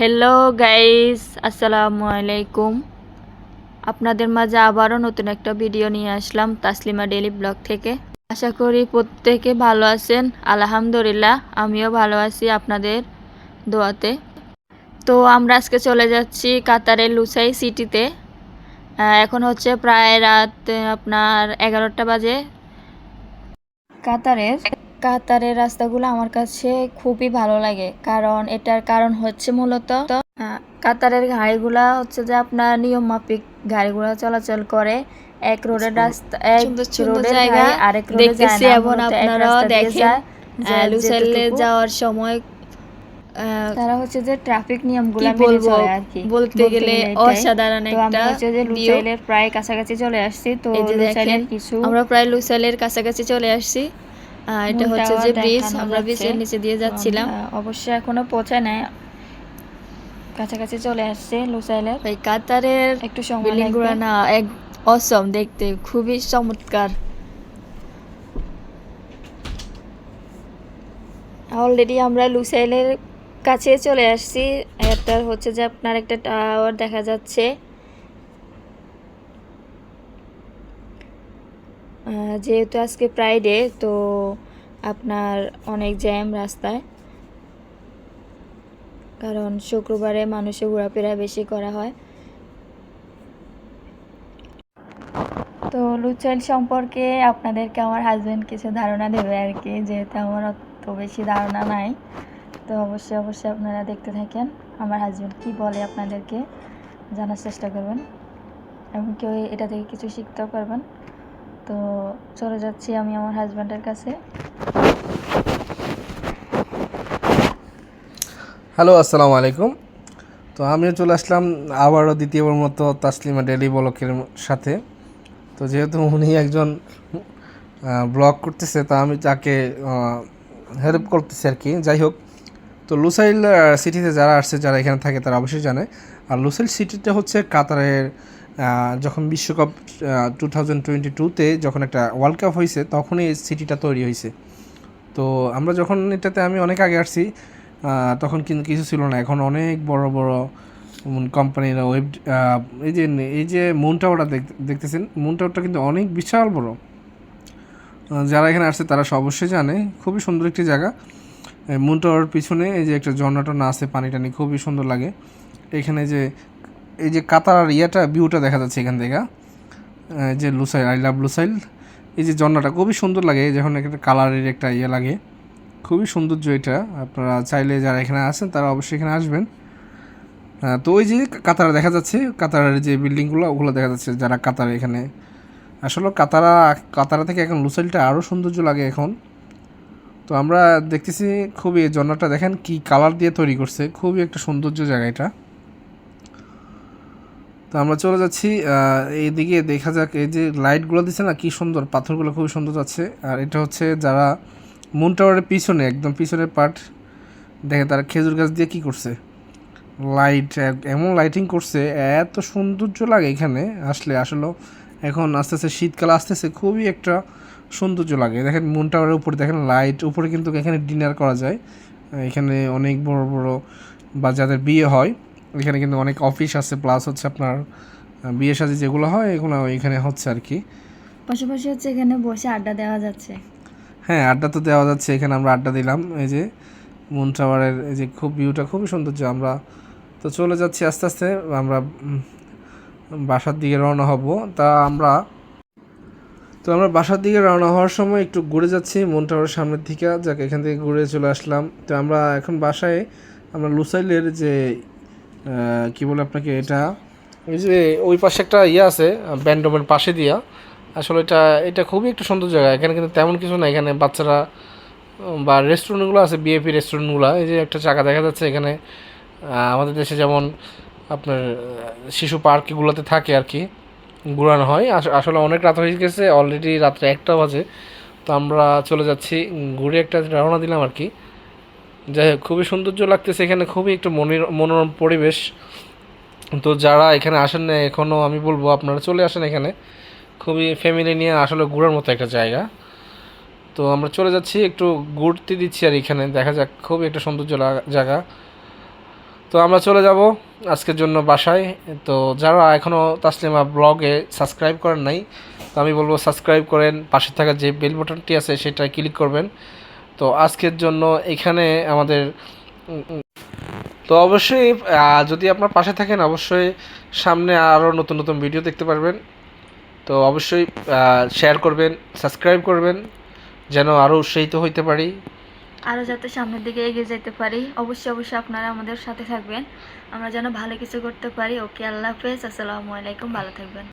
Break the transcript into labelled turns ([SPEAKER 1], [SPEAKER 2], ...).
[SPEAKER 1] Hello guys, আসসালামু আলাইকুম। আপনাদের মাঝে আবারও নতুন একটা ভিডিও নিয়ে আসলাম তাসলিমা ডেইলি ব্লগ থেকে। আশা করি প্রত্যেকে ভালো আছেন। আলহামদুলিল্লাহ আমিও ভালো আছি আপনাদের দোয়াতে। তো আমরা আজকে চলে যাচ্ছি কাতারের লুসাই সিটিতে। এখন হচ্ছে প্রায় রাত আপনার 11টা বাজে। কাতারের রাস্তাগুলো আমার কাছে খুবই ভালো লাগে, কারণ এটার কারণ হচ্ছে মূলত কাতারের গাড়িগুলা হচ্ছে যে আপনার নিয়ম মাফিক গাড়িগুলা চলাচল করে। এক রোডের রাস্তা, এক রোডের জায়গা আরেক রোডে যায় না, এবং আপনারাও দেখেন লুসাইলে যাওয়ার সময় তারা হচ্ছে যে ট্রাফিক নিয়মগুলো মেনে চলে আর কি, বলতে গেলে অসাধারণ একটা। আমরা হচ্ছে যে লুসাইলের প্রায় কাছাকাছি চলে আসছি। তো লুসাইলের কিছু আমরা প্রায় লুসাইলের কাছাকাছি চলে আসছি। এটা হচ্ছে যে ব্রিজ, আমরা ব্রিজের নিচে দিয়ে যাচ্ছিলাম। অবশ্যই এখনো পৌঁছায় নাই, কাছাকাছি চলে আসছে লুসাইলের। এই কাতারের একটু বিল্ডিংগুলো না এক অসম দেখতে, খুবই চমৎকার। অলরেডি আমরা লুসাইলের কাছে চলে আসছি। এটা হচ্ছে যে আপনার একটা টাওয়ার দেখা যাচ্ছে। যেহেতু আজকে ফ্রাইডে, তো আপনার অনেক জ্যাম রাস্তায়, কারণ শুক্রবারে মানুষের ঘোরাফেরা বেশি করা হয়। তো লুসাইল সম্পর্কে আপনাদেরকে আমার হাজব্যান্ড কিছু ধারণা দেবে আর কি, যেহেতু আমার অত বেশি ধারণা নাই। তো অবশ্যই আপনারা দেখতে থাকেন আমার হাজব্যান্ড কি বলে, আপনাদেরকে জানার চেষ্টা করবেন এবং কেউ এটা থেকে কিছু শিখতেও পারবেন। তো চলে যাচ্ছি আমি আমার হাজব্যান্ডের কাছে।
[SPEAKER 2] হ্যালো, আসসালামু আলাইকুম। তো আমিও চলে আসলাম আবারও দ্বিতীয়বার মতো তাসলিমা ডেইলি ব্লগের সাথে। তো যেহেতু উনি একজন ব্লগ করতেছে, তা আমি তাকে হেল্প করতেছি আর কি। যাই হোক, তো লুসাইল সিটিতে যারা আসছে, যারা এখানে থাকে তারা অবশ্যই জানে। আর লুসাইল সিটিটা হচ্ছে কাতারের যখন বিশ্বকাপ 2022-তে যখন একটা ওয়ার্ল্ড কাপ হয়েছে, তখনই এই সিটিটা তৈরি হয়েছে। তো আমরা যখন এটাতে আমি অনেক আগে আসছি, তখন কিন্তু কিছু ছিল না। এখন অনেক বড় বড় কোম্পানিরা এই যে মুন টাওয়ারটা দেখতেছেন, মুন টাওয়ারটা কিন্তু অনেক বিশাল বড়। যারা এখানে আসছে তারা অবশ্যই জানে, খুবই সুন্দর একটি জায়গা। মুন টাওয়ারের পিছনে এই যে একটা ঝর্ণাটা না আছে, পানি টানি খুবই সুন্দর লাগে। এখানে যে এই যে কাতার ভিউটা দেখা যাচ্ছে এখান থেকে, যে লুসাইল, আই লাভ লুসাইল। এই যে ঝর্ণাটা খুবই সুন্দর লাগে, যখন একটা কালারের একটা লাগে, খুবই সৌন্দর্য এটা। আপনারা চাইলে যারা এখানে আছেন তারা অবশ্যই এখানে আসবেন। তো ওই যে কাতারা দেখা যাচ্ছে, কাতারের যে বিল্ডিংগুলো ওগুলো দেখা যাচ্ছে। যারা কাতারে এখানে আসলে কাতারা থেকে এখন লুসাইলটা আরও সৌন্দর্য লাগে এখন। তো আমরা দেখতেছি খুবই, ঝর্ণাটা দেখেন কি কালার দিয়ে তৈরি করছে, খুবই একটা সৌন্দর্য জায়গা এটা। তো আমরা চলে যাচ্ছি এইদিকে, দেখা যাক এই যে লাইটগুলো দিচ্ছে না, কি সুন্দর, পাথরগুলো খুবই সুন্দর যাচ্ছে। আর এটা হচ্ছে যারা মুন টাওয়ারের পিছনে, একদম পিছনের পার্ট দেখে, তারা খেজুর গাছ দিয়ে কী করছে, লাইট এমন লাইটিং করছে, এত সৌন্দর্য লাগে এখানে আসলে। এখন আস্তে আস্তে শীতকাল আসতেছে, খুবই একটা সৌন্দর্য লাগে। দেখেন মুন টাওয়ারের উপরে দেখেন লাইট, উপরে কিন্তু এখানে ডিনার করা যায়। এখানে অনেক বড় বড় বা যাদের বিয়ে হয়, এখানে কিন্তু অনেক অফিস আছে, প্লাস হচ্ছে আপনার বিয়ে শাদী যেগুলো হয় এগুলো এখানে হচ্ছে আর কি।
[SPEAKER 1] পাশাপাশি হচ্ছে এখানে বসে আড্ডা দেওয়া যাচ্ছে।
[SPEAKER 2] হ্যাঁ, আড্ডা তো দেওয়া যাচ্ছে, এখানে আমরা আড্ডা দিলাম। এই যে মুন টাওয়ারের এই যে ভিউটা খুবই সৌন্দর্য। আমরা তো চলে যাচ্ছি আস্তে আস্তে, আমরা বাসার দিকে রওনা হব। আমরা বাসার দিকে রওনা হওয়ার সময় একটু ঘুরে যাচ্ছি মুন টাওয়ারের সামনের দিকে, যাকে এখান থেকে ঘুরে চলে আসলাম। তো আমরা এখন বাসায়, আমরা লুসাইলের যে কি বলে আপনাকে, এটা ওই যে ওই পাশে একটা আছে ব্যান্ডমের পাশে দিয়া, আসলে এটা খুবই একটা সুন্দর জায়গা। এখানে কিন্তু তেমন কিছু না, এখানে বাচ্চারা বা রেস্টুরেন্টগুলো আছে, বিএপি রেস্টুরেন্টগুলো। এই যে একটা চাকা দেখা যাচ্ছে এখানে, আমাদের দেশে যেমন আপনার শিশু পার্কগুলোতে থাকে আর কি, ঘুরানো হয়। আসলে অনেক রাত হয়ে গেছে, অলরেডি রাত্রে 1টা বাজে। তো আমরা চলে যাচ্ছি, ঘুরে একটা রওনা দিলাম আর কি। যাই হোক, খুবই সৌন্দর্য লাগতেছে এখানে, খুবই একটু মনোরম পরিবেশ। তো যারা এখানে আসেন না এখনও, আমি বলবো আপনারা চলে আসেন এখানে, খুবই ফ্যামিলি নিয়ে আসলে ঘোরার মতো একটা জায়গা। তো আমরা চলে যাচ্ছি, একটু ঘুরতে দিচ্ছি আর এখানে দেখা যাক, খুবই একটা সৌন্দর্য জায়গা। তো আমরা চলে যাব আজকের জন্য বাসায়। তো যারা এখনও তাসলিমা ব্লগে সাবস্ক্রাইব করেন নাই, তো আমি বলবো সাবস্ক্রাইব করেন, পাশে থাকা যে বেল বাটনটি আছে সেটা ক্লিক করবেন। তো আজকের জন্য এখানে আমাদের তো অবশ্যই যদি আপনার পাশে থাকেন অবশ্যই সামনে আরও নতুন নতুন ভিডিও দেখতে পারবেন। তো অবশ্যই শেয়ার করবেন, সাবস্ক্রাইব করবেন, যেন আরও উৎসাহিত হইতে পারি।
[SPEAKER 1] আরও যাতে সামনের দিকে এগিয়ে যেতে পারি, অবশ্যই অবশ্যই আপনারা আমাদের সাথে থাকবেন, আমরা যেন ভালো কিছু করতে পারি। ওকে, আল্লাহ হাফেজ, আসসালামু আলাইকুম, ভালো থাকবেন।